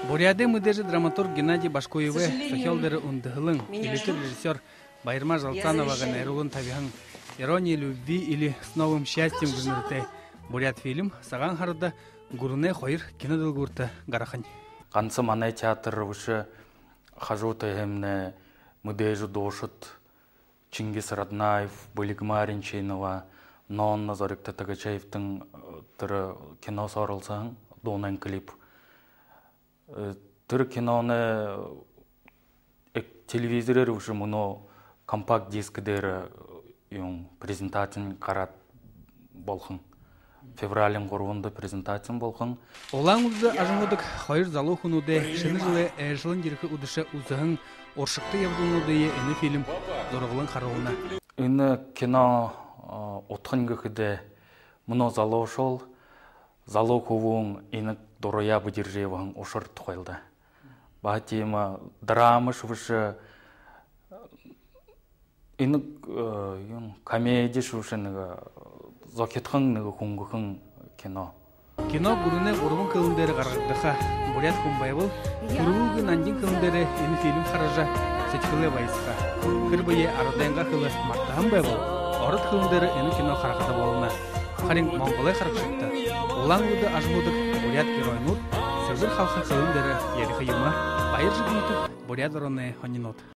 Буряды мыдежи драматург Геннадий Башкоеве сохелдері ундығылың, илетір режиссер Байырма Жалцановаға найрулын табиғын «Ирония любви» или «С новым счастьем» гүрнірті бурят фильм саған харыда гурне хойыр кинодылгурты гарахань. Қансы манай театр выше хожуты емне мыдежи дошыт Чингис Раднаев, Былигма Ренчейнова, Нонна Зорикта Тагачаевтың түрі кино сорылсаң, донен клип. Түрі киноны телевизоры уже мұны компакт дискідері презентациян қарат болғын. Феврален ғұрғынды презентациян болғын. Олаң ұзды ажыңудық қойыр залу құнуды шыны жылы әжілін жеркі ұдышы ұзығын оршықты евдылынуды әні фильм зорғылын қарауына. Үні кино отқын күкіде мұны залу шол, залу құвуын енік дороя бұдержевығын ұшыр тұқайлды. Батима драма шывышы енік комедия шывышы зокетқын құңғықын кино. Кино гүріне ғұрғын кылындері ғарғырдыға бурят құмбайбыл, күрігін андин кылындері ені фильм қаража сетікілі байысқа. Кірбейе арадайынға кылы мақтағын байбыл, орыт кылындері ені кино қарақыда болуына. Қарин Монголай қарық шықты. Олаң ұлды ажымудық бурят геройнут, сөзір халқы кылындері елі қиыма, байыр жығынытып бурят ороны хонинут.